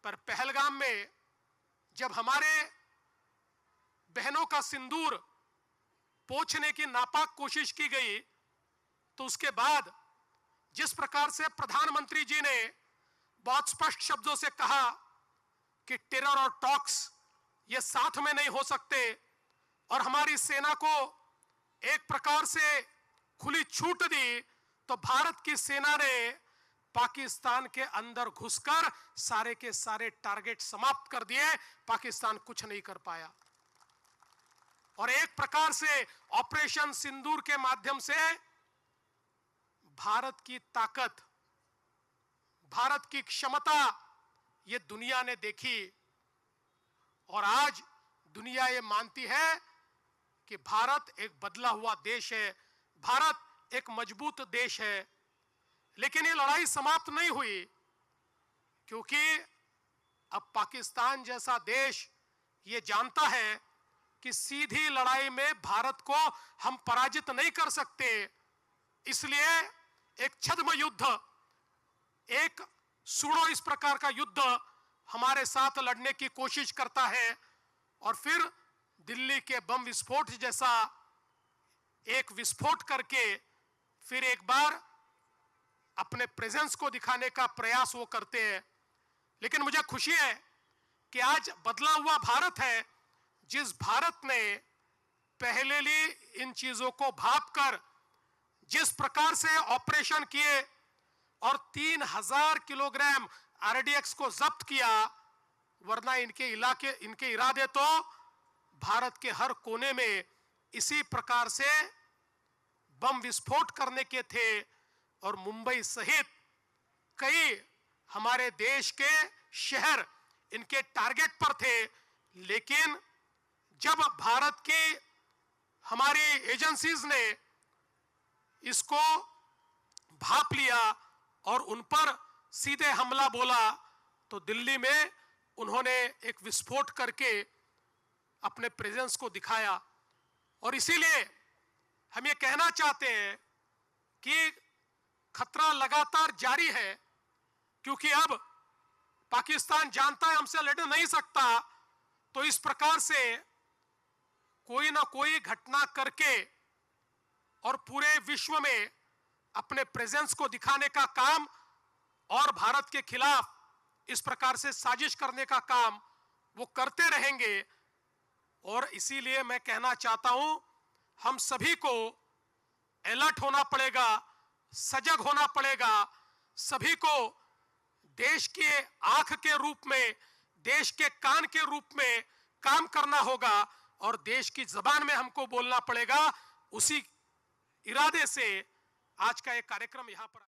पर पहलगाम में जब हमारे बहनों का सिंदूर पोंछने की नापाक कोशिश की गई, तो उसके बाद जिस प्रकार से प्रधानमंत्री जी ने बहुत स्पष्ट शब्दों से कहा कि टेरर और टॉक्स ये साथ में नहीं हो सकते, और हमारी सेना को एक प्रकार से खुली छूट दी, तो भारत की सेना ने पाकिस्तान के अंदर घुसकर सारे के सारे टारगेट समाप्त कर दिए। पाकिस्तान कुछ नहीं कर पाया। और एक प्रकार से ऑपरेशन सिंदूर के माध्यम से भारत की ताकत, भारत की क्षमता ये दुनिया ने देखी, और आज दुनिया ये मानती है कि भारत एक बदला हुआ देश है, भारत एक मजबूत देश है। लेकिन ये लड़ाई समाप्त नहीं हुई, क्योंकि अब पाकिस्तान जैसा देश ये जानता है कि सीधी लड़ाई में भारत को हम पराजित नहीं कर सकते। इसलिए एक छद्म युद्ध, एक सुडो इस प्रकार का युद्ध हमारे साथ लड़ने की कोशिश करता है, और फिर दिल्ली के बम विस्फोट जैसा एक विस्फोट करके फिर एक बार अपने प्रेजेंस को दिखाने का प्रयास वो करते हैं। लेकिन मुझे खुशी है कि आज बदला हुआ भारत है, जिस भारत ने पहले ही इन चीजों को भांपकर जिस प्रकार से ऑपरेशन किए और 3000 किलोग्राम आरडीएक्स को जब्त किया, वरना इनके इरादे तो भारत के हर कोने में इसी प्रकार से बम विस्फोट करने के थे, और मुंबई सहित कई हमारे देश के शहर इनके टारगेट पर थे। लेकिन जब भारत की हमारी एजेंसीज ने इसको भांप लिया और उन पर सीधे हमला बोला, तो दिल्ली में उन्होंने एक विस्फोट करके अपने प्रेजेंस को दिखाया। और इसीलिए हम ये कहना चाहते हैं कि खतरा लगातार जारी है, क्योंकि अब पाकिस्तान जानता है हमसे लड़ नहीं सकता, तो इस प्रकार से कोई ना कोई घटना करके और पूरे विश्व में अपने प्रेजेंस को दिखाने का काम और भारत के खिलाफ इस प्रकार से साजिश करने का काम वो करते रहेंगे। और इसीलिए मैं कहना चाहता हूं, हम सभी को अलर्ट होना पड़ेगा, सजग होना पड़ेगा। सभी को देश के आंख के रूप में, देश के कान के रूप में काम करना होगा, और देश की जबान में हमको बोलना पड़ेगा। उसी इरादे से आज का एक कार्यक्रम यहां पर